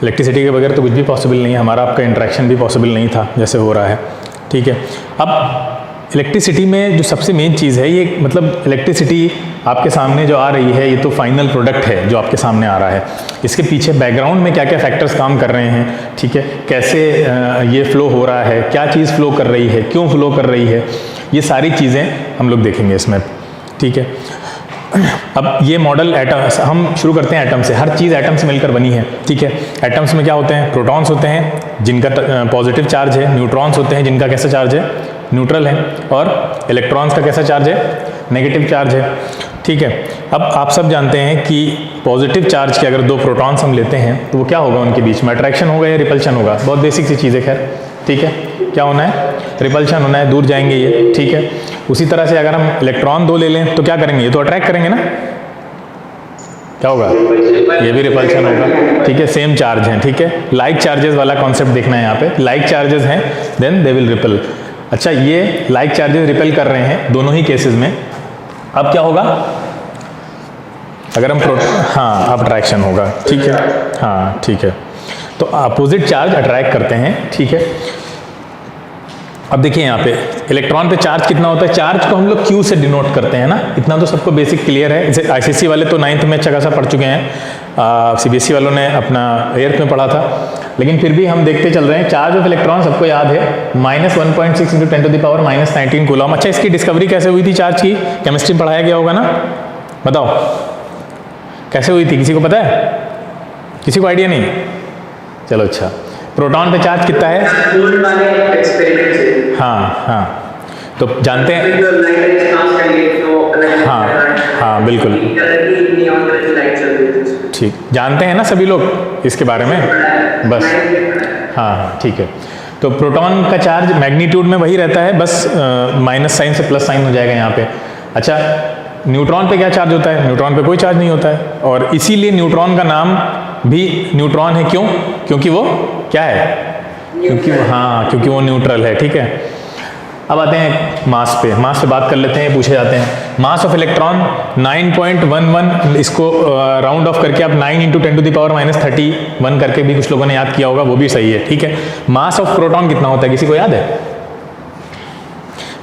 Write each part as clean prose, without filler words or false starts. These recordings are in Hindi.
इलेक्ट्रिसिटी के बगैर तो कुछ भी पॉसिबल नहीं है, हमारा आपका इंटरेक्शन भी पॉसिबल नहीं था जैसे हो रहा है, ठीक है। अब इलेक्ट्रिसिटी में जो सबसे मेन चीज़ है, ये मतलब इलेक्ट्रिसिटी आपके सामने जो आ रही है, ये तो फाइनल प्रोडक्ट है जो आपके सामने आ रहा है। इसके पीछे बैकग्राउंड में क्या क्या फैक्टर्स काम कर रहे हैं, ठीक है, कैसे ये फ्लो हो रहा है, क्या चीज़ फ्लो कर रही है, क्यों फ्लो कर रही है, ये सारी चीज़ें हम लोग देखेंगे इसमें, ठीक है। अब ये मॉडल एटम्स, हम शुरू करते हैं एटम से। हर चीज़ एटम से मिलकर बनी है, ठीक है। एटम्स में क्या होते हैं, प्रोटॉन्स होते हैं जिनका पॉजिटिव चार्ज है, न्यूट्रॉन्स होते हैं जिनका कैसा चार्ज है, न्यूट्रल है, और इलेक्ट्रॉन्स का कैसा चार्ज है, नेगेटिव चार्ज है, ठीक है। अब आप सब जानते हैं कि पॉजिटिव चार्ज के अगर दो प्रोटॉन्स हम लेते हैं तो वो क्या होगा, उनके बीच में अट्रैक्शन होगा या रिपल्शन होगा, बहुत बेसिक सी चीज़ है, खैर, ठीक है। क्या होना है, रिपल्शन होना है, दूर जाएंगे ये, ठीक है। उसी तरह से अगर हम इलेक्ट्रॉन दो ले लें तो क्या करेंगे, ये तो अट्रैक्ट करेंगे ना, क्या होगा, ये भी रिपल्शन होगा, ठीक है। सेम चार्ज हैं, ठीक है। लाइक चार्जेस वाला कॉन्सेप्ट देखना है यहाँ पे, लाइक चार्जेस हैं देन दे विल रिपल। अच्छा, ये लाइक चार्जेस रिपेल कर रहे हैं दोनों ही केसेस में। अब क्या होगा, अगर हम हाँ, अब अट्रैक्शन होगा, ठीक है, हाँ, ठीक है। तो अपोजिट चार्ज अट्रैक्ट करते हैं, ठीक है। अब देखिए यहाँ पे इलेक्ट्रॉन पे चार्ज कितना होता है, चार्ज को हम लोग Q से डिनोट करते हैं ना, इतना तो सबको बेसिक क्लियर है। जैसे ICC वाले तो 9th में अच्छा खासा पढ़ चुके हैं, CBSE वालों ने अपना 8th में पढ़ा था, लेकिन फिर भी हम देखते चल रहे हैं। चार्ज ऑफ इलेक्ट्रॉन सबको याद है, -1.6 × 10⁻⁻19 कूलम। अच्छा, इसकी डिस्कवरी कैसे हुई थी चार्ज की, केमिस्ट्री में पढ़ाया गया होगा ना, बताओ कैसे हुई थी, किसी को पता है, किसी को आइडिया नहीं, चलो अच्छा। प्रोटॉन पे चार्ज कितना है, हाँ हाँ, तो जानते हैं, हाँ हाँ बिल्कुल, ठीक, जानते हैं ना सभी लोग इसके बारे में, बस, हाँ हाँ, ठीक है। तो प्रोटॉन का चार्ज मैग्नीट्यूड में वही रहता है, बस माइनस साइन से प्लस साइन हो जाएगा यहाँ पे। अच्छा, न्यूट्रॉन पे क्या चार्ज होता है, न्यूट्रॉन पे कोई चार्ज नहीं होता है, और इसीलिए न्यूट्रॉन का नाम भी न्यूट्रॉन है, क्यों, क्योंकि वो क्या है, क्योंकि वो, हाँ, क्योंकि वो न्यूट्रल है, ठीक है। अब आते हैं मास पे, मास पे बात कर लेते हैं, पूछे जाते हैं। मास ऑफ इलेक्ट्रॉन 9.11, इसको राउंड ऑफ करके आप 9 × 10⁻31 करके भी कुछ लोगों ने याद किया होगा, वो भी सही है, ठीक है। मास ऑफ प्रोटॉन कितना होता है, किसी को याद है,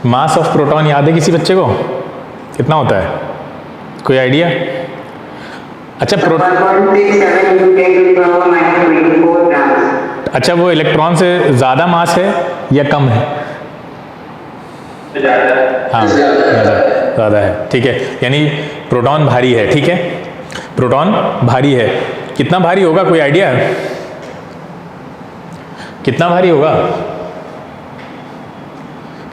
मास ऑफ प्रोटॉन याद है किसी बच्चे को, कितना होता है, कोई आइडिया? अच्छा, अच्छा, वो इलेक्ट्रॉन से ज़्यादा मास है या कम है? हाँ, ज़्यादा है, ठीक है। यानी प्रोटॉन भारी है, ठीक है, प्रोटॉन भारी है। कितना भारी होगा, कोई आइडिया है, कितना भारी होगा?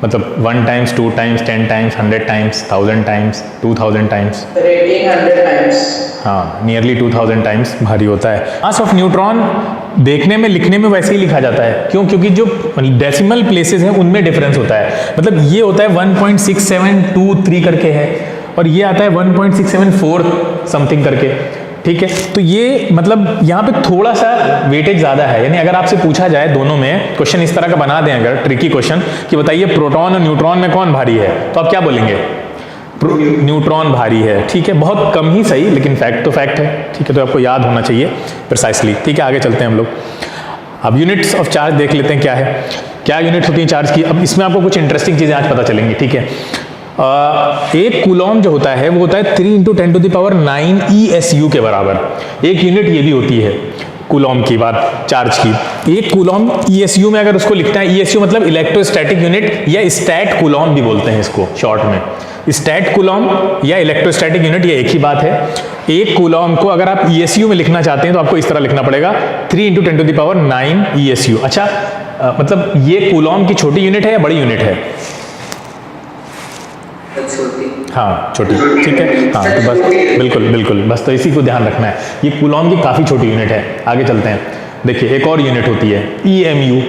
मतलब 1 times, 2 times, 10 times, 100 times, 1000 times, 2000 times, 1800 times, हाँ, नियरली 2000 टाइम्स भारी होता है। मास ऑफ न्यूट्रॉन देखने में, लिखने में वैसे ही लिखा जाता है, क्यों, क्योंकि जो डेसिमल प्लेसेस हैं उनमें डिफरेंस होता है। मतलब ये होता है 1.6723 करके है, और ये आता है 1.674 समथिंग करके, ठीक है। तो ये मतलब यहाँ पे थोड़ा सा वेटेज ज़्यादा है। यानी अगर आपसे पूछा जाए दोनों में, क्वेश्चन इस तरह का बना दें अगर, ट्रिकी क्वेश्चन, कि बताइए प्रोटॉन और न्यूट्रॉन में कौन भारी है, तो आप क्या बोलेंगे, न्यूट्रॉन भारी है, ठीक है। बहुत कम ही सही, लेकिन फैक्ट तो फैक्ट है, ठीक है, तो आपको याद होना चाहिए प्रिसाइसली, ठीक है। आगे चलते हैं हम लोग। अब यूनिट्स ऑफ चार्ज देख लेते हैं क्या है, क्या यूनिट्स होती है चार्ज की। अब इसमें आपको कुछ इंटरेस्टिंग चीज़ें आज पता चलेंगी, ठीक है। एक कूलॉम जो होता है वो होता है 3 × 10⁹ ESU के बराबर। एक यूनिट ये भी होती है कूलॉम की बात, चार्ज की। एक कूलॉम ESU में अगर उसको लिखना है, ESU मतलब इलेक्ट्रोस्टैटिक यूनिट, या स्टैट कूलॉम भी बोलते हैं इसको शॉर्ट में। स्टैट कूलॉम या इलेक्ट्रोस्टैटिक यूनिट, ये एक ही बात है। एक कूलॉम को अगर आप ESU में लिखना चाहते हैं तो आपको इस तरह लिखना पड़ेगा, 3 × 10⁹ ESU। अच्छा, मतलब ये कूलॉम की छोटी यूनिट है या बड़ी यूनिट है? हाँ, छोटी, ठीक है, हाँ, तो बस बिल्कुल बिल्कुल, बस तो इसी को ध्यान रखना है, ये कूलॉम की काफ़ी छोटी यूनिट है। आगे चलते हैं, देखिए एक और यूनिट होती है EMU।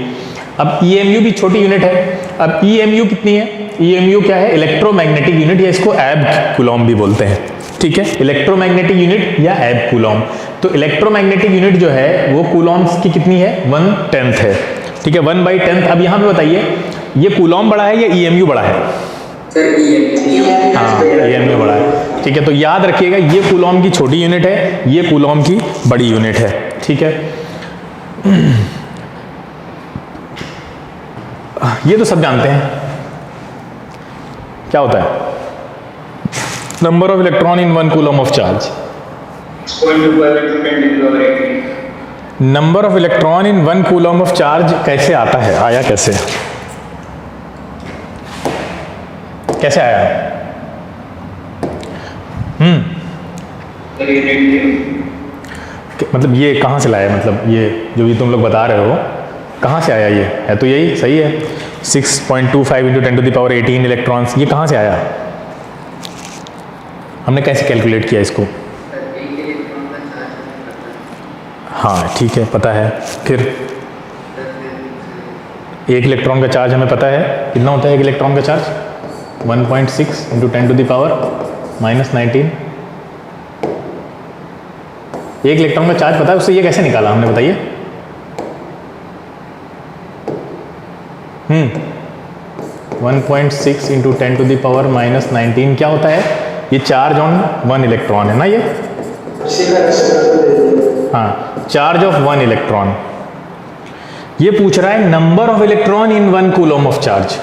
अब EMU भी छोटी यूनिट है। अब EMU कितनी है, EMU क्या है, इलेक्ट्रोमैग्नेटिक यूनिट, या इसको एब कूलॉम भी बोलते हैं, ठीक है, इलेक्ट्रोमैग्नेटिक यूनिट या एब कूलॉम। तो इलेक्ट्रोमैग्नेटिक यूनिट जो है वो कूलॉम्स की कितनी है, 1/10 है, ठीक है, 1/10। अब यहाँ पे बताइए, ये कूलॉम बड़ा है या EMU बड़ा है? हाँ, EMU बड़ा है, ठीक है। तो याद रखिएगा, ये कूलॉम की छोटी यूनिट है, ये कूलॉम की बड़ी यूनिट है, ठीक है। ये तो सब जानते हैं क्या होता है, number of electron in 1 coulomb of charge. Number of electron in 1 coulomb of charge कैसे आता है, आया कैसे, कैसे आया? मतलब ये कहाँ से लाया, मतलब ये जो भी तुम लोग बता रहे हो कहाँ से आया? ये है तो यही सही है, 6.25 × 10⁻18 इलेक्ट्रॉन्स, ये कहाँ से आया? हमने कैसे कैलकुलेट किया इसको? हाँ ठीक है, पता है। फिर एक इलेक्ट्रॉन का चार्ज हमें पता है, कितना होता है एक इलेक्ट्रॉन का चार्ज? 1.6 × 10⁻−19। एक इलेक्ट्रॉन का चार्ज पता है, उससे ये कैसे निकाला हमने, बताइए। 1.6 × 10⁻−19 क्या होता है? ये चार्ज ऑन 1 इलेक्ट्रॉन है ना ये। हाँ, चार्ज ऑफ 1 इलेक्ट्रॉन। ये पूछ रहा है number of electron in 1 coulomb of charge.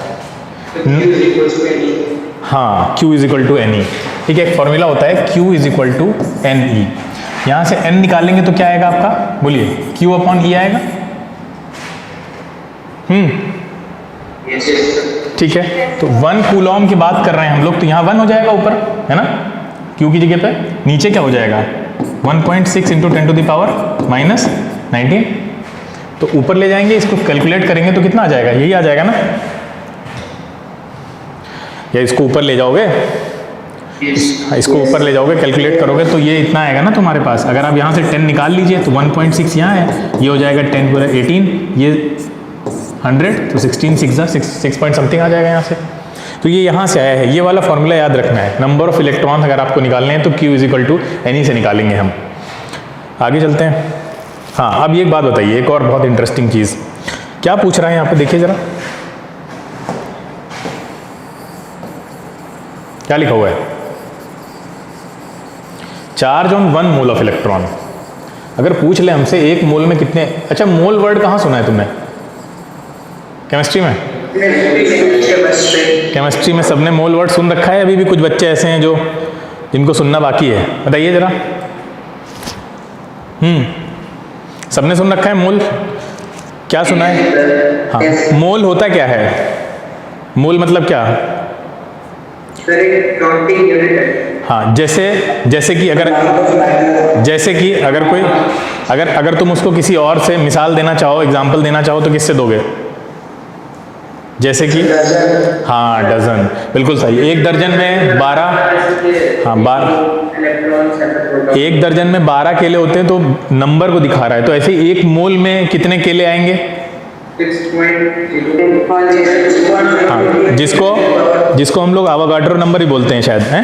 हाँ, Q = Ne। ठीक है, एक फॉर्मूला होता है Q = Ne। यहां से N निकालेंगे तो क्या आएगा आपका, बोलिए? Q/E आएगा। ठीक है, तो 1 कूलम की बात कर रहे हैं हम लोग, तो यहाँ 1 हो जाएगा ऊपर, है ना, Q की जगह पे। नीचे क्या हो जाएगा? 1.6 × 10⁻−19। तो ऊपर ले जाएंगे, इसको कैलकुलेट करेंगे तो कितना आ जाएगा? यही आ जाएगा ना, या इसको ऊपर ले जाओगे, इसको ऊपर ले जाओगे, कैलकुलेट करोगे तो ये इतना आएगा ना तुम्हारे पास। अगर आप यहाँ से 10 निकाल लीजिए तो 1.6 यहाँ है, ये हो जाएगा 10 × 18, ये 100, तो 16 6 पॉइंट समथिंग आ जाएगा यहाँ से। तो ये यहाँ से आया है, ये वाला फॉर्मूला याद रखना है। नंबर ऑफ इलेक्ट्रॉन अगर आपको निकालने हैं तो Q = Ne से निकालेंगे हम। आगे चलते हैं। हाँ, अब ये एक बात बताइए, एक और बहुत इंटरेस्टिंग चीज़ क्या पूछ रहा है यहाँ पे, देखिए ज़रा क्या लिखा हुआ है। Charge on 1 mole of electron. अगर पूछ ले हमसे 1 मोल में कितने, अच्छा मोल वर्ड कहाँ सुना है तुमने? केमिस्ट्री में? केमिस्ट्री में सबने मोल वर्ड सुन रखा है? अभी भी कुछ बच्चे ऐसे हैं जो जिनको सुनना बाकी है, बताइए जरा। सबने सुन रखा है मोल? क्या सुना है? हाँ, मोल होता क्या है? मोल मतलब क्या? हाँ, जैसे कि अगर कोई अगर तुम उसको किसी और से मिसाल देना चाहो, एग्जाम्पल देना चाहो तो किससे दोगे? जैसे कि हाँ, डजन, बिल्कुल सही। 1 दर्जन में 12, हाँ 12, 1 दर्जन में 12 केले होते हैं, तो नंबर को दिखा रहा है। तो ऐसे ही 1 मोल में कितने केले आएंगे? हाँ, जिसको हम लोग आवागाड्रो नंबर ही बोलते हैं शायद, हैं?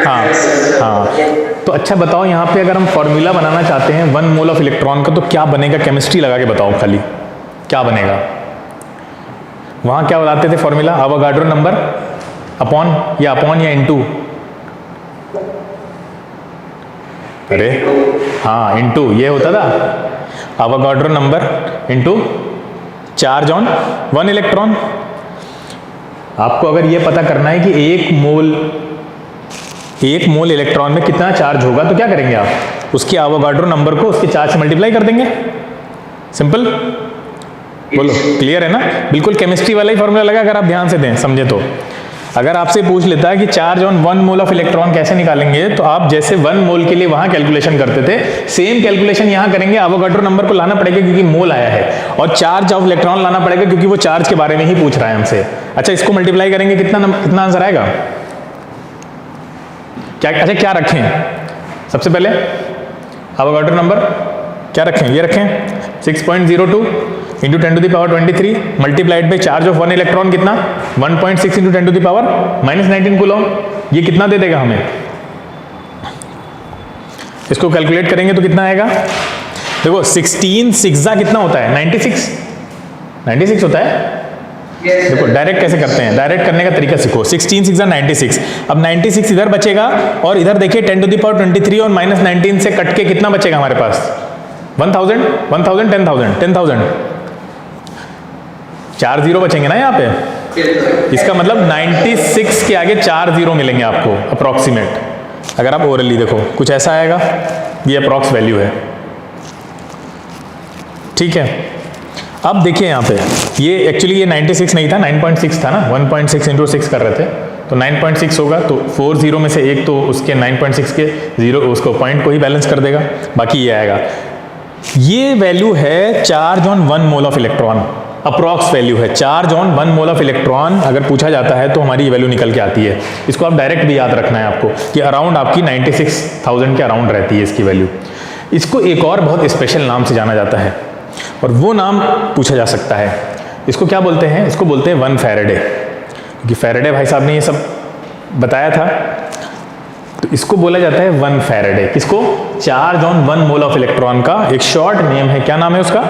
हाँ हाँ। तो अच्छा बताओ, यहाँ पे अगर हम फॉर्मूला बनाना चाहते हैं 1 मोल ऑफ इलेक्ट्रॉन का, तो क्या बनेगा? केमिस्ट्री लगा के बताओ खाली, क्या बनेगा? वहाँ क्या बताते थे फॉर्मूला? आवागाड्रो नंबर अपॉन या इनटू? अरे हाँ, इनटू ये होता था, Avogadro number into charge on 1 electron. आपको अगर ये पता करना है कि 1 मोल इलेक्ट्रॉन में कितना चार्ज होगा, तो क्या करेंगे आप? उसके आवागाड्रो नंबर को उसके चार्ज से मल्टीप्लाई कर देंगे। सिंपल, बोलो, क्लियर है ना? बिल्कुल केमिस्ट्री वाला ही फॉर्मूला लगा, अगर आप ध्यान से दें, समझे तो। अगर आपसे पूछ लेता है कि charge on 1 mole of electron कैसे निकालेंगे, तो आप जैसे 1 मोल के लिए वहां कैलकुलेशन करते थे, सेम कैलकुलेशन यहां करेंगे। आवागाड्रो नंबर को लाना पड़ेगा क्योंकि मोल आया है, और चार्ज ऑफ इलेक्ट्रॉन लाना पड़ेगा क्योंकि वो चार्ज के बारे में ही पूछ रहा है हमसे। अच्छा, इसको मल्टीप्लाई करेंगे, कितना आंसर आएगा? क्या रखें सबसे पहले? आवागाड्रो नंबर क्या रखें? ये रखें 6.02 × 10⁻23 multiplied by charge of 1 electron, कितना? 1.6 × 10⁻−19 कूलम। ये कितना दे देगा हमें? इसको कैलकुलेट करेंगे तो कितना आएगा? देखो 16 6 कितना होता है? 96 होता है। देखो डायरेक्ट कैसे करते हैं, डायरेक्ट करने का तरीका सीखो। 16 6 96। अब 96 इधर बचेगा, और इधर देखिए 10⁻23 और -19 से कट के कितना बचेगा हमारे पास? 1000 1000 10,000 10,000, 4 जीरो बचेंगे ना यहाँ पे। इसका मतलब 96 के आगे 4 जीरो मिलेंगे आपको अप्रॉक्सीमेट। अगर आप ओरली देखो कुछ ऐसा आएगा, ये अप्रॉक्स वैल्यू है, ठीक है। अब देखिए यहाँ पे ये एक्चुअली ये 96 नहीं था, 9.6 था ना, 1.6 इंटू 6 कर रहे थे, तो 9.6 होगा, तो 4 जीरो में से एक तो उसके 9.6 के जीरो उसको पॉइंट को ही बैलेंस कर देगा, बाकी ये आएगा। ये वैल्यू है charge on 1 mole of electron, approx value है charge on 1 mole of electron. अगर पूछा जाता है तो हमारी ये वैल्यू निकल के आती है। इसको आप डायरेक्ट भी याद रखना है आपको कि अराउंड आपकी 96,000 के अराउंड रहती है इसकी वैल्यू। इसको एक और बहुत स्पेशल नाम से जाना जाता है और वो नाम पूछा जा सकता है। इसको क्या बोलते हैं? इसको बोलते हैं 1 फैराडे, क्योंकि फैराडे भाई साहब ने ये सब बताया था, तो इसको बोला जाता है 1 फैराडे। किसको? Charge on 1 mole of electron का एक शॉर्ट नेम है। क्या नाम है उसका?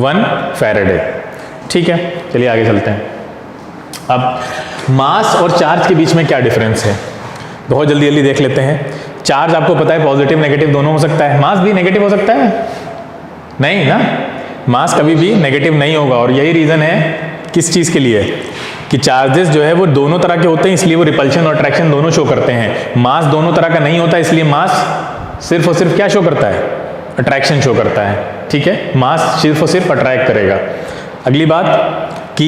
1 फैराडे, ठीक है। चलिए आगे चलते हैं। अब मास और चार्ज के बीच में क्या डिफरेंस है, बहुत जल्दी जल्दी देख लेते हैं। चार्ज आपको पता है पॉजिटिव नेगेटिव दोनों हो सकता है, मास भी नेगेटिव हो सकता है? नहीं ना, मास कभी भी नेगेटिव नहीं होगा। और यही रीज़न है किस चीज़ के लिए कि चार्जेस जो है वो दोनों तरह के होते हैं, इसलिए वो रिपल्शन और अट्रैक्शन दोनों शो करते हैं। मास दोनों तरह का नहीं होता, इसलिए मास सिर्फ और सिर्फ क्या शो करता है? अट्रैक्शन शो करता है, ठीक है। मास सिर्फ और सिर्फ अट्रैक्ट करेगा। अगली बात कि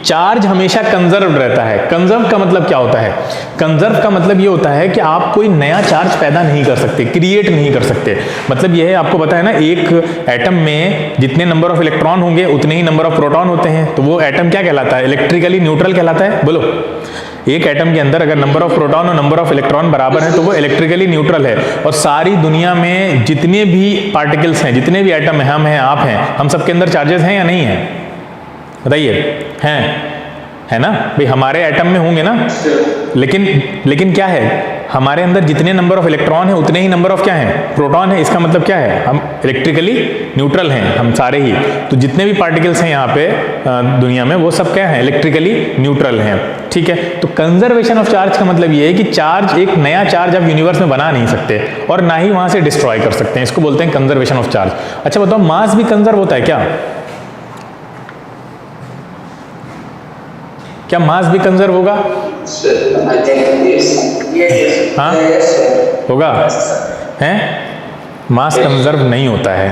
चार्ज हमेशा कंजर्व रहता है। कंजर्व का मतलब क्या होता है? कंजर्व का मतलब ये होता है कि आप कोई नया चार्ज पैदा नहीं कर सकते, क्रिएट नहीं कर सकते। मतलब ये है, आपको पता है ना, एक एटम में जितने नंबर ऑफ इलेक्ट्रॉन होंगे उतने ही नंबर ऑफ प्रोटॉन होते हैं, तो वो एटम क्या कहलाता है? इलेक्ट्रिकली न्यूट्रल कहलाता है। बोलो, एक एटम के अंदर अगर नंबर ऑफ प्रोटॉन और नंबर ऑफ इलेक्ट्रॉन बराबर है तो वो इलेक्ट्रिकली न्यूट्रल है। और सारी दुनिया में जितने भी पार्टिकल्स हैं, जितने भी एटम हैं, हम हैं, आप हैं, हम सबके अंदर चार्जेस हैं या नहीं है? बताइए, हैं? है ना भाई, हमारे एटम में होंगे ना, लेकिन क्या है, हमारे अंदर जितने नंबर ऑफ इलेक्ट्रॉन है उतने ही नंबर ऑफ क्या है? प्रोटॉन है। इसका मतलब क्या है? हम इलेक्ट्रिकली न्यूट्रल हैं, हम सारे ही। तो जितने भी पार्टिकल्स हैं यहाँ पे दुनिया में, वो सब क्या है? इलेक्ट्रिकली न्यूट्रल हैं, ठीक है। तो कंजर्वेशन ऑफ चार्ज का मतलब ये है कि चार्ज, एक नया चार्ज आप यूनिवर्स में बना नहीं सकते और ना ही वहां से डिस्ट्रॉय कर सकते हैं। इसको बोलते हैं कंजर्वेशन ऑफ चार्ज। अच्छा बताओ, मास भी कंजर्व होता है क्या? क्या मास भी कंजर्व होगा? हाँ होगा, हैं? मास कंजर्व नहीं होता है।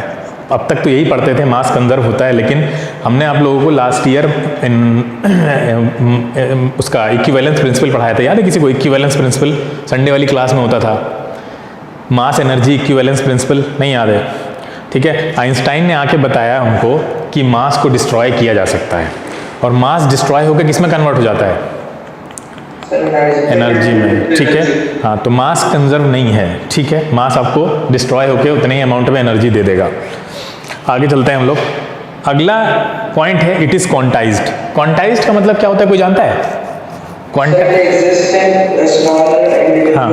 अब तक तो यही पढ़ते थे मास कंजर्व होता है, लेकिन हमने आप लोगों को लास्ट ईयर उसका इक्विवेलेंस प्रिंसिपल पढ़ाया था। याद है किसी को? इक्विवेलेंस प्रिंसिपल संडे वाली क्लास में होता था, मास एनर्जी इक्विवेलेंस प्रिंसिपल, नहीं याद है? ठीक है, आइंस्टाइन ने आके बताया हमको कि मास को डिस्ट्रॉय किया जा सकता है, और मास डिस्ट्रॉय होकर किस में कन्वर्ट हो जाता है? एनर्जी में, ठीक है। हाँ, तो मास कंजर्व नहीं है, ठीक है। मास आपको डिस्ट्रॉय होकर उतने ही अमाउंट में एनर्जी दे देगा। आगे चलते हैं हम लोग। अगला पॉइंट है, इट इज क्वांटाइज्ड। क्वांटाइज्ड का मतलब क्या होता है, कोई जानता है? हाँ,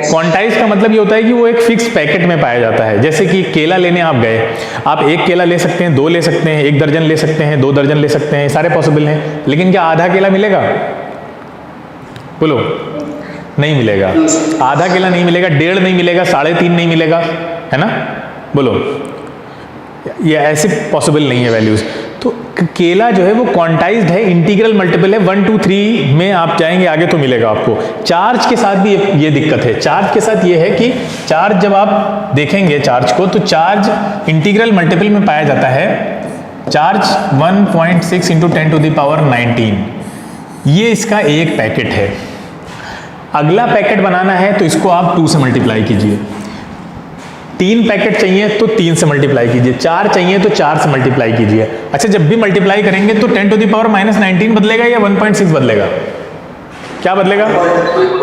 क्वांटाइज का मतलब ये होता है कि वो एक फिक्स पैकेट में पाया जाता है। जैसे कि केला लेने आप गए, आप 1 केला ले सकते हैं, 2 ले सकते हैं, 1 दर्जन ले सकते हैं, 2 दर्जन ले सकते हैं, सारे पॉसिबल हैं। लेकिन क्या आधा केला मिलेगा? बोलो, नहीं मिलेगा। आधा केला नहीं मिलेगा, 1.5 नहीं मिलेगा, 3.5 नहीं मिलेगा, है ना? बोलो, ये ऐसे पॉसिबल नहीं है वैल्यूज। तो केला जो है वो क्वांटाइज्ड है, इंटीग्रल मल्टीपल है, 1 2 3 में आप जाएंगे आगे तो मिलेगा आपको। चार्ज के साथ भी ये दिक्कत है। चार्ज के साथ ये है कि चार्ज जब आप देखेंगे चार्ज को, तो चार्ज इंटीग्रल मल्टीपल में पाया जाता है। Charge 1.6 into 10 to the power 19, ये इसका एक पैकेट है। अगला पैकेट बनाना है तो इसको आप 2 से मल्टीप्लाई कीजिए। 3 पैकेट चाहिए तो 3 से मल्टीप्लाई कीजिए, 4 चाहिए तो 4 से मल्टीप्लाई कीजिए। अच्छा, जब भी मल्टीप्लाई करेंगे तो 10 टू द पावर -19 बदलेगा या 1.6 बदलेगा? क्या बदलेगा?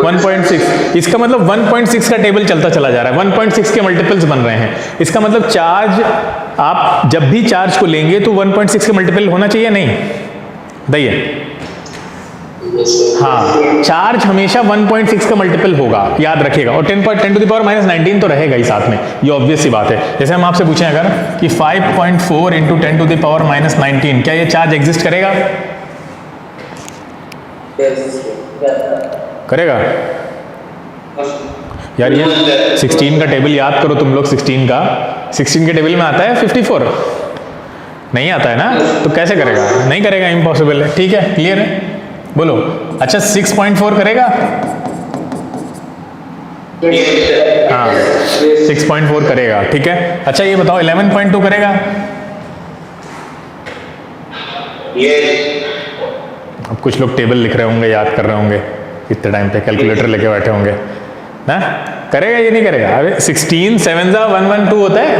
1.6। इसका मतलब 1.6 का टेबल चलता चला जा रहा है, 1.6 के मल्टीपल्स बन रहे हैं। इसका मतलब चार्ज, आप जब भी चार्ज को लेंगे तो 1.6 के मल्टीपल होना चाहिए, नहीं? बताइए। हाँ, चार्ज हमेशा 1.6 का मल्टीपल होगा, याद रखिएगा। और 10 टू द पावर -19 तो रहेगा ही साथ में, ये ऑब्वियस सी बात है। जैसे हम आपसे पूछें अगर कि 5.4 इंटू 10 टू द पावर -19, क्या ये चार्ज एग्जिस्ट करेगा? करेगा? यार ये 16 का टेबल याद करो तुम लोग, 16 का, 16 के टेबल में आता है 54, नहीं आता है ना, तो कैसे करेगा, नहीं करेगा, इम्पॉसिबल है। ठीक है, क्लियर है, बोलो। अच्छा 6.4 करेगा, हाँ 6.4 करेगा, ठीक है। अच्छा ये बताओ 11.2 करेगा, अब कुछ लोग टेबल लिख रहे होंगे, याद कर रहे होंगे इतने टाइम पे, कैलकुलेटर लेके बैठे होंगे ना, करेगा ये नहीं करेगा। अरे 16 7 112 होता है,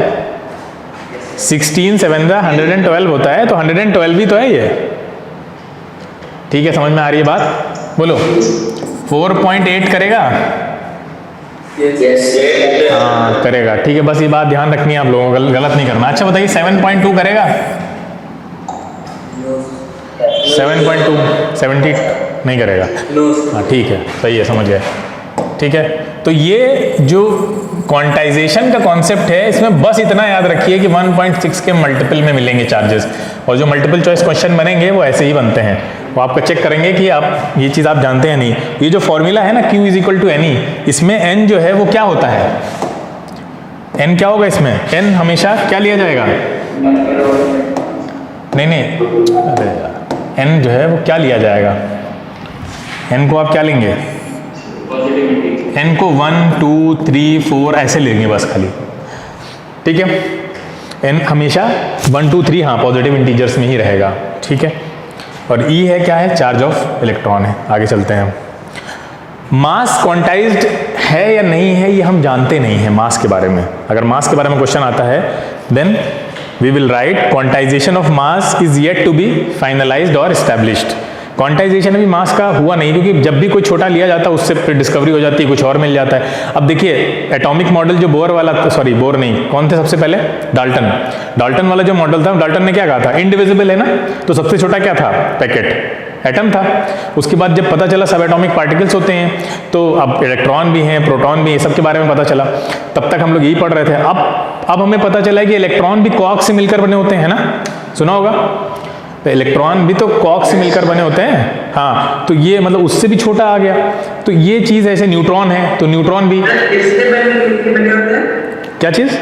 16 7 112 होता है, तो 112 भी तो है ये। ठीक है, समझ में आ रही है बात, बोलो। 4.8 करेगा, हाँ करेगा, ठीक है, बस ये बात ध्यान रखनी है आप लोगों को, गलत नहीं करना। अच्छा बताइए 7.2 करेगा, 7.2 70 नहीं करेगा, हाँ ठीक है, सही है, समझ गए। ठीक है, तो ये जो क्वांटाइजेशन का कॉन्सेप्ट है, इसमें बस इतना याद रखिए कि 1.6 के मल्टीपल में मिलेंगे चार्जेस, और जो मल्टीपल चॉइस क्वेश्चन बनेंगे वो ऐसे ही बनते हैं, वो आपका चेक करेंगे कि आप ये चीज़ आप जानते हैं नहीं। ये जो फॉर्मूला है ना Q = NE, इसमें n जो है वो क्या होता है, n क्या होगा इसमें, n हमेशा क्या लिया जाएगा, नहीं अरे यार n जो है वो क्या लिया जाएगा, n को आप क्या लेंगे, n को 1 2 3 4 ऐसे लेंगे बस खाली, ठीक है। n हमेशा 1 2 3 हाँ पॉजिटिव इंटीजर्स में ही रहेगा, ठीक है। और E है क्या है, चार्ज ऑफ इलेक्ट्रॉन है। आगे चलते हैं, मास क्वांटाइज्ड है या नहीं है ये हम जानते नहीं है मास के बारे में। अगर मास के बारे में क्वेश्चन आता है then we will write quantisation of mass is yet to be finalised और एस्टैब्लिश्ड। क्वांटाइजेशन अभी मास का हुआ नहीं, क्योंकि जब भी कोई छोटा लिया जाता है उससे फिर डिस्कवरी हो जाती है, कुछ और मिल जाता है। अब देखिए एटॉमिक मॉडल जो बोर वाला, सॉरी बोर नहीं, कौन थे सबसे पहले, डाल्टन वाला जो मॉडल था, डाल्टन ने क्या कहा था, इंडिविजिबल है ना, तो सबसे छोटा क्या था, पैकेट एटम था। उसके बाद जब पता चला सब एटॉमिक पार्टिकल्स होते हैं, तो अब इलेक्ट्रॉन भी हैं, प्रोटॉन भी, ये सब के बारे में पता चला। तब तक हम लोग यही पढ़ रहे थे। अब हमें पता चला है कि इलेक्ट्रॉन भी क्वार्क से मिलकर बने होते हैं ना, सुना होगा, तो इलेक्ट्रॉन भी तो क्वार्क से मिलकर बने होते हैं, हाँ, तो ये मतलब उससे भी छोटा आ गया। तो ये चीज़ ऐसे न्यूट्रॉन है, तो न्यूट्रॉन भी क्या चीज़,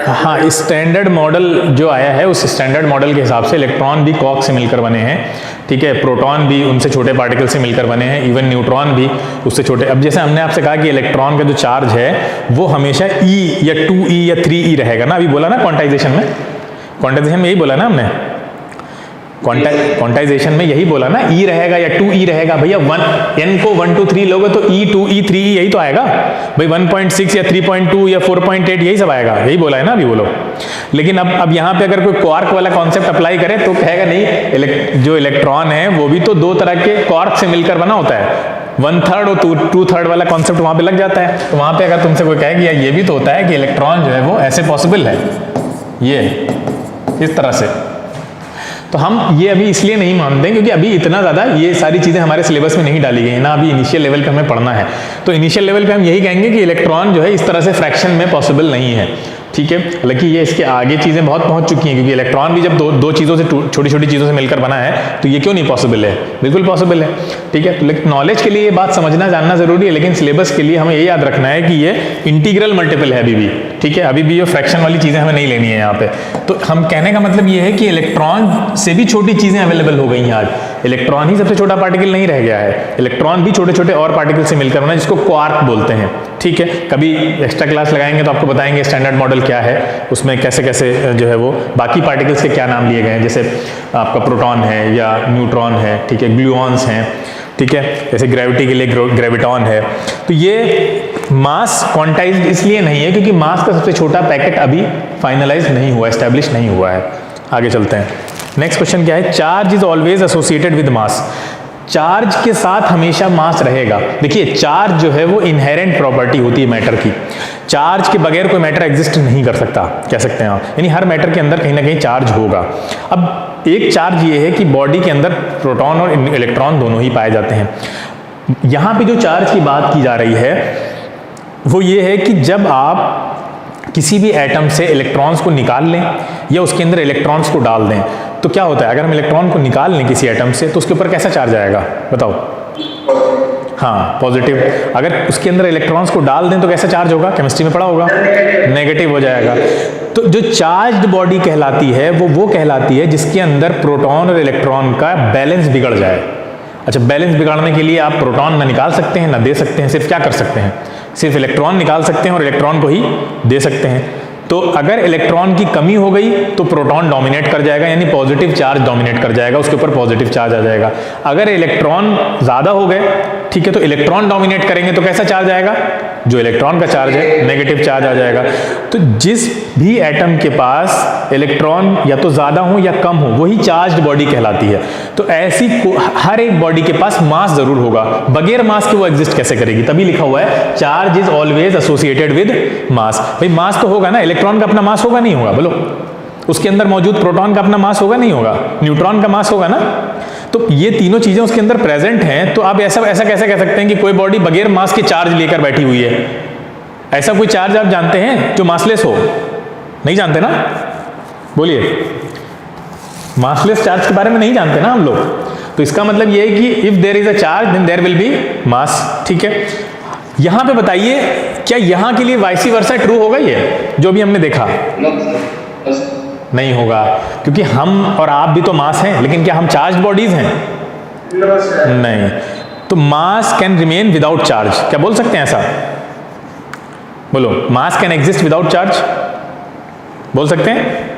हाँ स्टैंडर्ड मॉडल जो आया है उस स्टैंडर्ड मॉडल के हिसाब से इलेक्ट्रॉन भी क्वार्क से मिलकर बने हैं, ठीक है। प्रोटॉन भी उनसे छोटे पार्टिकल से मिलकर बने हैं, इवन न्यूट्रॉन भी उससे छोटे। अब जैसे हमने आपसे कहा कि इलेक्ट्रॉन का जो चार्ज है वो हमेशा E या 2E या 3E रहेगा ना, अभी बोला ना क्वांटाइजेशन में यही बोला ना हमने, क्वांटाइजेशन में यही बोला ना, E रहेगा या 2E रहेगा। भैया n को 1 2 3 लोगे तो E 2E 3E यही तो आएगा भाई, 1.6 या 3.2 या 4.8 यही सब आएगा, यही बोला है ना अभी बोलो। लेकिन अब यहाँ पे अगर कोई क्वार्क वाला कॉन्सेप्ट अप्लाई करे तो कहेगा नहीं, जो इलेक्ट्रॉन है वो भी तो दो तरह के क्वार्क से मिलकर बना होता है, 1/3 और 2/3 वाला कॉन्सेप्ट वहाँ पे लग जाता है। तो वहाँ पे अगर तुमसे कोई कहे कि ये भी तो होता है कि इलेक्ट्रॉन जो है वो ऐसे पॉसिबल है, ये इस तरह से, तो हम ये अभी इसलिए नहीं मानते क्योंकि अभी इतना ज़्यादा ये सारी चीज़ें हमारे सिलेबस में नहीं डाली गई है ना, अभी इनिशियल लेवल पे हमें पढ़ना है। तो इनिशियल लेवल पे हम यही कहेंगे कि इलेक्ट्रॉन जो है इस तरह से फ्रैक्शन में पॉसिबल नहीं है, ठीक है। हालांकि ये इसके आगे चीज़ें बहुत पहुंच चुकी हैं, क्योंकि इलेक्ट्रॉन भी जब दो चीज़ों से, छोटी छोटी चीज़ों से मिलकर बना है, तो ये क्यों नहीं पॉसिबल है, बिल्कुल पॉसिबल है, ठीक है। तो लेकिन नॉलेज के लिए ये बात समझना जानना जरूरी है, लेकिन सिलेबस के लिए हमें ये याद रखना है कि ये इंटीग्रल मल्टीपल है अभी भी, ठीक है। अभी भी ये फ्रैक्शन वाली चीज़ें हमें नहीं लेनी है यहाँ पे। तो हम कहने का मतलब ये है कि इलेक्ट्रॉन से भी छोटी चीज़ें अवेलेबल हो गई हैं आज, इलेक्ट्रॉन ही सबसे छोटा पार्टिकल नहीं रह गया है, इलेक्ट्रॉन भी छोटे छोटे और पार्टिकल से मिलकर बना, जिसको क्वार्क बोलते हैं, ठीक है। कभी एक्स्ट्रा क्लास लगाएंगे तो आपको बताएंगे स्टैंडर्ड मॉडल क्या है, उसमें कैसे कैसे जो है वो बाकी पार्टिकल्स के क्या नाम लिए गए हैं, जैसे आपका प्रोटॉन है या न्यूट्रॉन है, ठीक है, ग्लूऑन्स हैं, ठीक है, जैसे ग्रेविटी के लिए ग्रेविटॉन है। तो ये मास क्वांटाइज्ड इसलिए नहीं है क्योंकि मास का सबसे छोटा पैकेट अभी फाइनलाइज नहीं हुआ, एस्टैब्लिश नहीं हुआ है। आगे चलते हैं, नेक्स्ट क्वेश्चन क्या है, charge is always associated with mass, charge के साथ हमेशा मास रहेगा। देखिए चार्ज जो है वो इनहेरेंट प्रॉपर्टी होती है मैटर की, चार्ज के बगैर कोई मैटर एग्जिस्ट नहीं कर सकता, कह सकते हैं आप, यानी हर मैटर के अंदर कहीं ना कहीं चार्ज होगा। अब एक चार्ज ये है कि बॉडी के अंदर प्रोटॉन और इलेक्ट्रॉन दोनों ही पाए जाते हैं। यहाँ पे जो चार्ज की बात की जा रही है वो ये है कि जब आप किसी भी एटम से इलेक्ट्रॉन्स को निकाल लें या उसके अंदर इलेक्ट्रॉन्स को डाल दें, तो क्या होता है, अगर हम इलेक्ट्रॉन को निकाल लें किसी एटम से तो उसके ऊपर कैसा चार्ज आएगा बताओ, हाँ पॉजिटिव। अगर उसके अंदर इलेक्ट्रॉन्स को डाल दें तो कैसा चार्ज होगा, केमिस्ट्री में पढ़ा होगा, नेगेटिव हो जाएगा। तो जो चार्ज्ड बॉडी कहलाती है वो कहलाती है जिसके अंदर प्रोटॉन और इलेक्ट्रॉन का बैलेंस बिगड़ जाए। अच्छा, बैलेंस बिगाड़ने के लिए आप प्रोटॉन ना निकाल सकते हैं ना दे सकते हैं, सिर्फ क्या कर सकते हैं, सिर्फ इलेक्ट्रॉन निकाल सकते हैं और इलेक्ट्रॉन को ही दे सकते हैं। तो अगर इलेक्ट्रॉन की कमी हो गई तो प्रोटॉन डोमिनेट कर जाएगा, यानी पॉजिटिव चार्ज डोमिनेट कर जाएगा, उसके ऊपर पॉजिटिव चार्ज आ जाएगा। अगर इलेक्ट्रॉन ज़्यादा हो गए, ठीक है, तो इलेक्ट्रॉन डोमिनेट करेंगे तो कैसा चार्ज आएगा, जो इलेक्ट्रॉन का चार्ज है नेगेटिव चार्ज आ जाएगा। तो जिस भी एटम के पास इलेक्ट्रॉन या तो ज़्यादा हो या कम हो वही चार्ज्ड बॉडी कहलाती है। तो ऐसी हर एक बॉडी के पास मास ज़रूर होगा, बगैर मास के वो एग्जिस्ट कैसे करेगी, तभी लिखा हुआ है charge is always associated with mass. भाई मास तो होगा ना, इलेक्ट्रॉन का अपना मास होगा नहीं होगा, बोलो, उसके अंदर मौजूद प्रोटॉन का अपना मास होगा नहीं होगा, न्यूट्रॉन का मास होगा ना। तो ये तीनों चीजें उसके अंदर प्रेजेंट हैं। तो आप ऐसा कैसे कह सकते हैं कि कोई बॉडी बगैर मास के चार्ज लेकर बैठी हुई है? ऐसा कोई चार्ज आप जानते हैं जो मासलेस हो? नहीं जानते ना, बोलिए, मासलेस चार्ज के बारे में नहीं जानते ना हम लोग। तो इसका मतलब ये है कि if there is a charge then there will be mass, ठीक है। यहां पे बताइए क्या यहां के लिए वाइस वर्सा ट्रू होगा ये जो भी हमने देखा? नहीं होगा, क्योंकि हम और आप भी तो मास हैं, लेकिन क्या हम चार्ज बॉडीज हैं? नहीं। तो मास कैन रिमेन विदाउट चार्ज, क्या बोल सकते हैं ऐसा? बोलो, मास कैन एग्जिस्ट विदाउट चार्ज, बोल सकते हैं?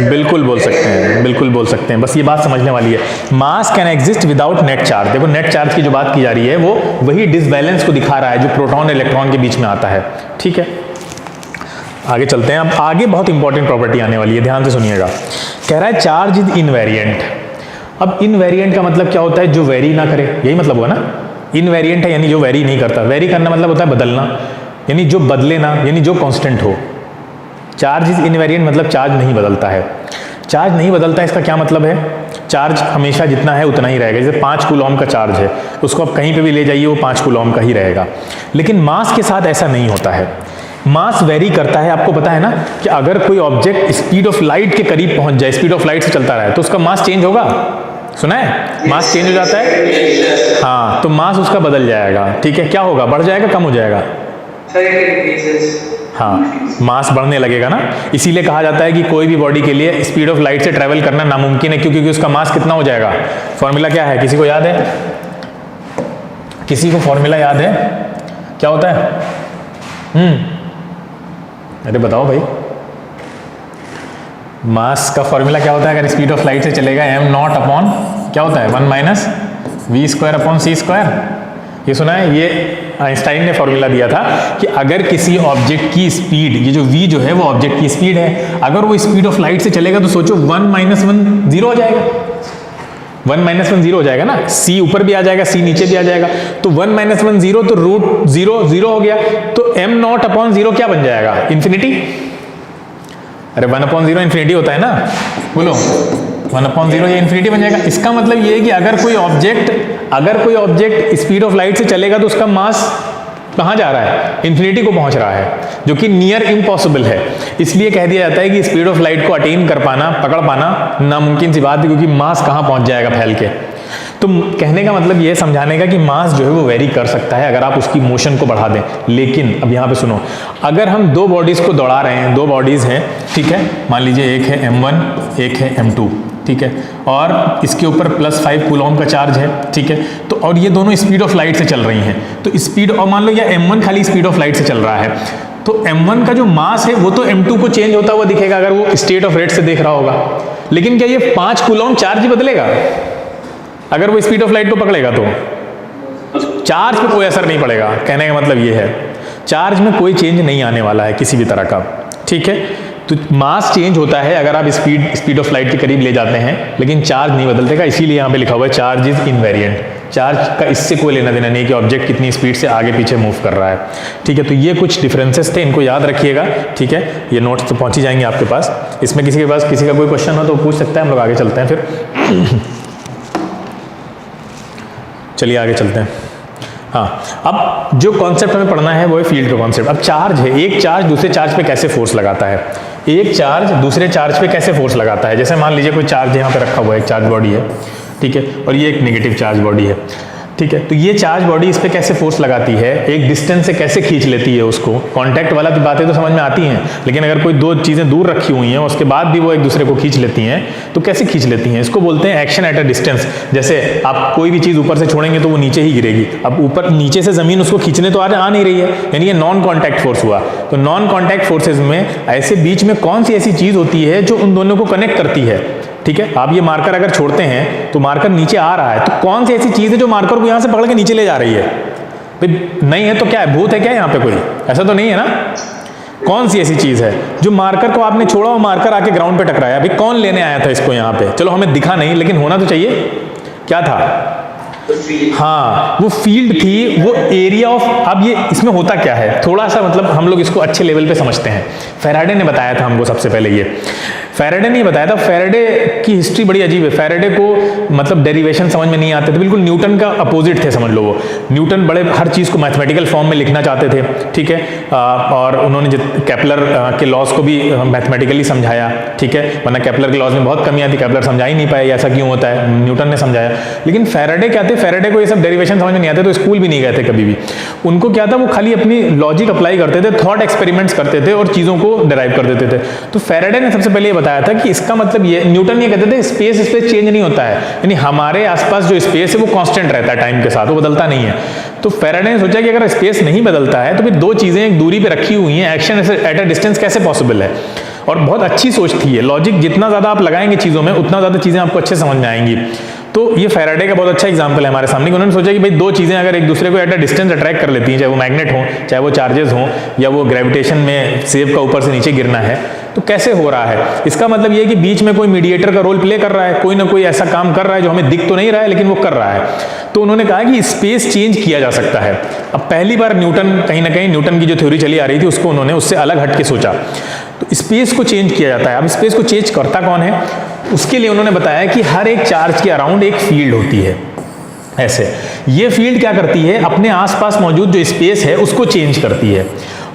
बिल्कुल बोल सकते हैं, बिल्कुल बोल सकते हैं, बस ये बात समझने वाली है। मास can exist without net charge. देखो नेट चार्ज की जो बात की जा रही है वो वही डिसबैलेंस को दिखा रहा है जो प्रोटॉन और इलेक्ट्रॉन के बीच में आता है, ठीक है। आगे चलते हैं। अब आगे बहुत इंपॉर्टेंट प्रॉपर्टी आने वाली है, ध्यान से सुनिएगा। कह रहा है चार्ज इज इनवेरिएंट। अब इनवेरिएंट का मतलब क्या होता है? जो वेरी ना करे, यही मतलब हुआ ना। इनवेरिएंट है यानी जो वेरी नहीं करता। वेरी करना मतलब होता है बदलना, यानी जो बदले ना, यानी जो कांस्टेंट हो। चार्ज इज इनवेरिएंट मतलब चार्ज नहीं बदलता है। चार्ज नहीं बदलता है, इसका क्या मतलब है? चार्ज हमेशा जितना है उतना ही रहेगा। जैसे 5 कूलॉम का चार्ज है, उसको आप कहीं पे भी ले जाइए वो 5 कूलॉम का ही रहेगा। लेकिन मास के साथ ऐसा नहीं होता है, मास वेरी करता है। आपको पता है ना कि अगर कोई ऑब्जेक्ट स्पीड ऑफ लाइट के करीब पहुंच जाए, स्पीड ऑफ लाइट से चलता रहा है, तो उसका मास चेंज होगा। सुना है? मास चेंज हो जाता है, हाँ। तो मास उसका बदल जाएगा, ठीक है। क्या होगा? बढ़ जाएगा, कम हो जाएगा? हाँ, मास बढ़ने लगेगा ना। इसीलिए कहा जाता है कि कोई भी बॉडी के लिए स्पीड ऑफ लाइट से ट्रेवल करना नामुमकिन है, क्योंकि उसका मास कितना हो जाएगा। फॉर्मूला क्या है, किसी को याद है? किसी को फॉर्मूला याद है? क्या होता है? अरे बताओ भाई, मास का फॉर्मूला क्या होता है अगर स्पीड ऑफ लाइट से चलेगा? m0 अपॉन क्या होता है? 1 - v² अपॉन c²। ये सुना है? ये आइंस्टाइन ने फॉर्मूला दिया था कि अगर किसी ऑब्जेक्ट की स्पीड, ये जो v जो है वो ऑब्जेक्ट की स्पीड है, अगर वो स्पीड ऑफ लाइट से चलेगा तो सोचो 1 - 1 0 हो जाएगा। 1 - 1 0 हो जाएगा ना। c ऊपर भी आ जाएगा, c नीचे भी आ जाएगा। तो 1 - 1 0 तो √0 0 हो गया। तो m0 अपॉन 0 क्या बन जाएगा? इन्फिनिटी। अरे 1 अपॉन 0 इन्फिनिटी होता है ना, बोलो। 1 अपॉन 0 ये इन्फिनिटी बन जाएगा। इसका मतलब ये है कि अगर कोई ऑब्जेक्ट स्पीड ऑफ लाइट से चलेगा तो उसका मास कहाँ जा रहा है? इन्फिनिटी को पहुंच रहा है, जो कि नियर इम्पॉसिबल है। इसलिए कह दिया जाता है कि स्पीड ऑफ लाइट को अटेन कर पाना, पकड़ पाना नामुमकिन सी बात है, क्योंकि मास कहाँ पहुंच जाएगा फैल के। तो कहने का मतलब ये समझाने का कि मास जो है वो वेरी कर सकता है अगर आप उसकी मोशन को बढ़ा दें। लेकिन अब यहाँ पे सुनो, अगर हम दो बॉडीज को दौड़ा रहे हैं, दो बॉडीज हैं, ठीक है, मान लीजिए एक है m1 एक है m2, ठीक है, और इसके ऊपर +5 कूलॉम का चार्ज है, ठीक है। तो और ये दोनों स्पीड ऑफ लाइट से चल रही हैं। तो स्पीड, और मान लो या m1 खाली स्पीड ऑफ लाइट से चल रहा है, तो m1 का जो मास है वो तो m2 को चेंज होता हुआ दिखेगा अगर वो स्टेट ऑफ रेट से देख रहा होगा। लेकिन क्या ये 5 कूलॉम चार्ज ही बदलेगा? अगर वो स्पीड ऑफ लाइट को पकड़ेगा तो चार्ज पे कोई असर नहीं पड़ेगा। कहने का मतलब ये है चार्ज में कोई चेंज नहीं आने वाला है किसी भी तरह का, ठीक है। तो मास चेंज होता है अगर आप स्पीड ऑफ लाइट के करीब ले जाते हैं, लेकिन चार्ज नहीं बदलते। इसीलिए यहाँ पे लिखा हुआ है चार्ज इज इनवेरिएंट। चार्ज का इससे कोई लेना देना नहीं कि ऑब्जेक्ट कितनी स्पीड से आगे पीछे मूव कर रहा है, ठीक है। तो ये कुछ डिफरेंसेस थे, इनको याद रखिएगा, ठीक है। ये नोट्स तो पहुँच ही जाएंगे आपके पास। इसमें किसी के पास किसी का कोई क्वेश्चन हो तो पूछ सकता है, हम लोग आगे चलते हैं फिर। चलिए आगे चलते हैं। हाँ, अब जो कॉन्सेप्ट हमें पढ़ना है वो है फील्ड का कॉन्सेप्ट। अब चार्ज है, एक चार्ज दूसरे चार्ज पे कैसे फोर्स लगाता है, एक चार्ज दूसरे चार्ज पे कैसे फोर्स लगाता है। जैसे मान लीजिए कोई चार्ज यहाँ पे रखा हुआ है, एक चार्ज बॉडी है, ठीक है, और ये एक नेगेटिव चार्ज बॉडी है। ठीक है। तो ये चार्ज बॉडी इस पे कैसे फोर्स लगाती है, एक डिस्टेंस से कैसे खींच लेती है उसको, कांटेक्ट वाला की बातें तो समझ में आती हैं, लेकिन अगर कोई दो चीज़ें दूर रखी हुई हैं उसके बाद भी वो एक दूसरे को खींच लेती हैं तो कैसे खींच लेती हैं, इसको बोलते हैं एक्शन एट अ डिस्टेंस। जैसे आप कोई भी चीज़ ऊपर से छोड़ेंगे तो वो नीचे ही गिरेगी, अब ऊपर नीचे से ज़मीन उसको खींचने तो आ नहीं रही है, यानी ये नॉन कॉन्टैक्ट फोर्स हुआ। तो नॉन कॉन्टैक्ट फोर्सेज में ऐसे बीच में कौन सी ऐसी चीज़ होती है जो उन दोनों को कनेक्ट करती है, ठीक है। आप ये मार्कर अगर छोड़ते हैं तो मार्कर नीचे आ रहा है, तो कौन सी ऐसी चीज़ है जो मार्कर को यहाँ से पकड़ के नीचे ले जा रही है? भाई नहीं है तो क्या है, भूत है क्या यहाँ पे कोई? ऐसा तो नहीं है ना। कौन सी ऐसी चीज़ है जो मार्कर को आपने छोड़ा और मार्कर आके ग्राउंड पे टकराया? भाई कौन लेने आया था इसको यहाँ पे? चलो हमें दिखा नहीं, लेकिन होना तो चाहिए। क्या था? हाँ, वो फील्ड थी, वो एरिया ऑफ। अब ये इसमें होता क्या है, थोड़ा सा मतलब हम लोग इसको अच्छे लेवल पे समझते हैं। फैराडे ने बताया था हमको सबसे पहले, ये फैराडे ने बताया था। फैराडे की हिस्ट्री बड़ी अजीब है। फैराडे को मतलब डेरिवेशन समझ में नहीं आते थे, बिल्कुल न्यूटन का अपोजिट थे समझ लो वो। न्यूटन बड़े हर चीज़ को मैथमेटिकल फॉर्म में लिखना चाहते थे, ठीक है। और उन्होंने केपलर के लॉज को भी मैथमेटिकली समझाया, ठीक है, वरना केपलर के लॉज में बहुत कमियां थी, केपलर समझा ही नहीं पाए ऐसा क्यों होता है, न्यूटन ने समझाया। लेकिन फैराडे क्या थे, फैराडे को ये सब डेरिवेशन समझ में नहीं आते, तो स्कूल भी नहीं गए थे कभी भी। उनको क्या था, वो खाली अपनी लॉजिक अप्लाई करते थे, थॉट एक्सपेरिमेंट्स करते थे और चीज़ों को डिराइव कर देते थे। तो फैराडे ने सबसे पहले ये बताया था कि इसका मतलब ये, न्यूटन ये कहते थे स्पेस चेंज नहीं होता है, यानी हमारे आसपास जो स्पेस है वो कांस्टेंट रहता है टाइम के साथ, वो बदलता नहीं है। तो फैराडे ने सोचा कि अगर स्पेस नहीं बदलता है तो फिर दो चीज़ें एक दूरी पे रखी हुई हैं, एक्शन एट अ डिस्टेंस कैसे पॉसिबल है। और बहुत अच्छी सोच थी ये, लॉजिक जितना ज़्यादा आप लगाएंगे चीज़ों में उतना ज़्यादा चीज़ें आपको अच्छे समझ में आएंगी। तो ये फैराडे का बहुत अच्छा एग्जाम्पल है हमारे सामने कि उन्होंने सोचा कि भाई दो चीज़ें अगर एक दूसरे को एट अ डिस्टेंस अट्रैक्ट कर लेती हैं, चाहे वो मैग्नेट हो, चाहे वो चार्जेस हों, या वो ग्रेविटेशन में सेब का ऊपर से नीचे गिरना है, तो कैसे हो रहा है। इसका मतलब ये है कि बीच में कोई मीडिएटर का रोल प्ले कर रहा है, कोई ना कोई ऐसा काम कर रहा है जो हमें दिख तो नहीं रहा है लेकिन वो कर रहा है। तो उन्होंने कहा कि स्पेस चेंज किया जा सकता है। अब पहली बार न्यूटन, कहीं ना कहीं न्यूटन की जो थ्योरी चली आ रही थी उसको उन्होंने उससे अलग हट के सोचा, तो स्पेस को चेंज किया जाता है। अब स्पेस को चेंज करता कौन है, उसके लिए उन्होंने बताया कि हर एक चार्ज के अराउंड एक फील्ड होती है। ऐसे ये फील्ड क्या करती है, अपने आसपास मौजूद जो स्पेस है उसको चेंज करती है,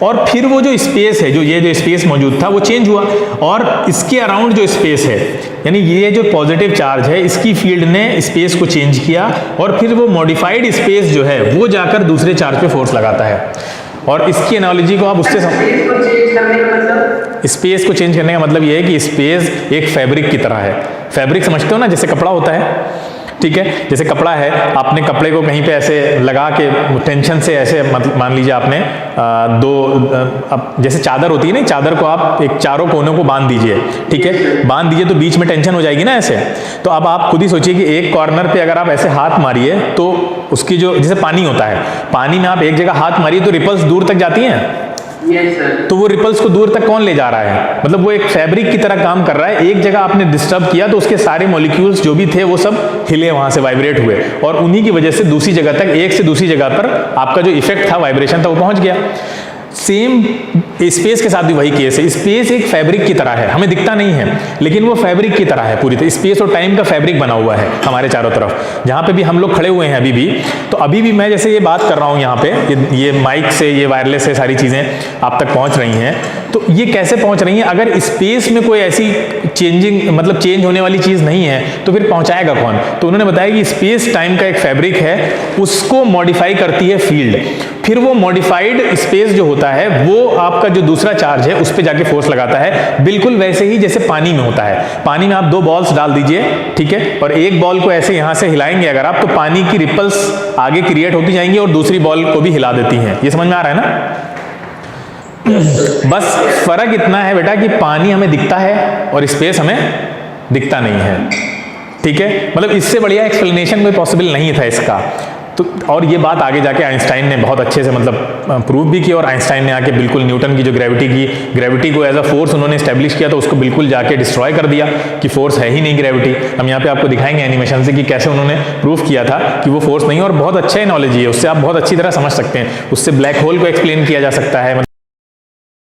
और फिर वो जो स्पेस है, जो स्पेस मौजूद था वो चेंज हुआ, और इसके अराउंड जो स्पेस है, यानी ये जो पॉजिटिव चार्ज है इसकी फील्ड ने स्पेस को चेंज किया, और फिर वो मॉडिफाइड स्पेस जो है वो जाकर दूसरे चार्ज पे फोर्स लगाता है। और इसकी एनालॉजी को आप उससे स्पेस को चेंज करने का मतलब ये है कि स्पेस एक फैब्रिक की तरह है। फैब्रिक समझते हो ना, जैसे कपड़ा होता है, ठीक है, जैसे कपड़ा है, आपने कपड़े को कहीं पे ऐसे लगा के टेंशन से ऐसे मान लीजिए आपने अब जैसे चादर होती है ना, चादर को आप एक चारों कोनों को बांध दीजिए, ठीक है, बांध दीजिए तो बीच में टेंशन हो जाएगी ना ऐसे। तो अब आप खुद ही सोचिए कि एक कॉर्नर पे अगर आप ऐसे हाथ मारिए तो उसकी जो, जैसे पानी होता है, पानी में आप एक जगह हाथ मारिए तो रिपल्स दूर तक जाती हैं। तो वो रिपल्स को दूर तक कौन ले जा रहा है, मतलब वो एक फैब्रिक की तरह काम कर रहा है। एक जगह आपने डिस्टर्ब किया तो उसके सारे मॉलिक्यूल्स जो भी थे वो सब हिले, वहां से वाइब्रेट हुए, और उन्हीं की वजह से दूसरी जगह तक, एक से दूसरी जगह पर आपका जो इफेक्ट था, वाइब्रेशन था, वो पहुंच गया। सेम स्पेस के साथ भी वही केस है। स्पेस एक फैब्रिक की तरह है, हमें दिखता नहीं है लेकिन वो फैब्रिक की तरह है पूरी तरह। स्पेस और टाइम का फैब्रिक बना हुआ है हमारे चारों तरफ, जहाँ पे भी हम लोग खड़े हुए हैं अभी भी। तो अभी भी मैं जैसे ये बात कर रहा हूँ यहाँ पे, ये माइक से, ये वायरलेस से सारी चीज़ें आप तक पहुँच रही हैं। तो ये कैसे पहुँच रही हैं? अगर स्पेस में कोई ऐसी मतलब चेंज होने वाली चीज़ नहीं है तो फिर पहुँचाएगा कौन? तो उन्होंने बताया कि स्पेस टाइम का एक फैब्रिक है, उसको मॉडिफाई करती है फील्ड। फिर वो मॉडिफाइड स्पेस जो होता है वो आपका जो दूसरा चार्ज है उस पे जाके फोर्स लगाता है, बिल्कुल वैसे ही जैसे पानी में होता है। पानी में आप दो बॉल्स डाल दीजिए, ठीक है, और एक बॉल को ऐसे यहां से हिलाएंगे अगर आप, तो पानी की रिपल्स आगे क्रिएट होती जाएंगी और दूसरी बॉल को भी हिला देती हैं। ये समझ में आ रहा है ना? बस फर्क इतना है बेटा कि पानी हमें दिखता है और स्पेस हमें दिखता नहीं है, ठीक है। मतलब इससे बढ़िया एक्सप्लेनेशन कोई पॉसिबल नहीं था इसका। तो और ये बात आगे जाके आइंस्टाइन ने बहुत अच्छे से मतलब प्रूव भी की, और आइंस्टाइन ने आके बिल्कुल न्यूटन की जो ग्रेविटी को एज अ फोर्स उन्होंने स्टैब्लिश किया, तो उसको बिल्कुल जाके डिस्ट्रॉय कर दिया कि फोर्स है ही नहीं ग्रेविटी। हम यहाँ पे आपको दिखाएंगे एनिमेशन से कि कैसे उन्होंने प्रूव किया था कि वो फोर्स नहीं है, और बहुत अच्छा एनालॉजी है, उससे आप बहुत अच्छी तरह समझ सकते हैं। उससे ब्लैक होल को एक्सप्लेन किया जा सकता है।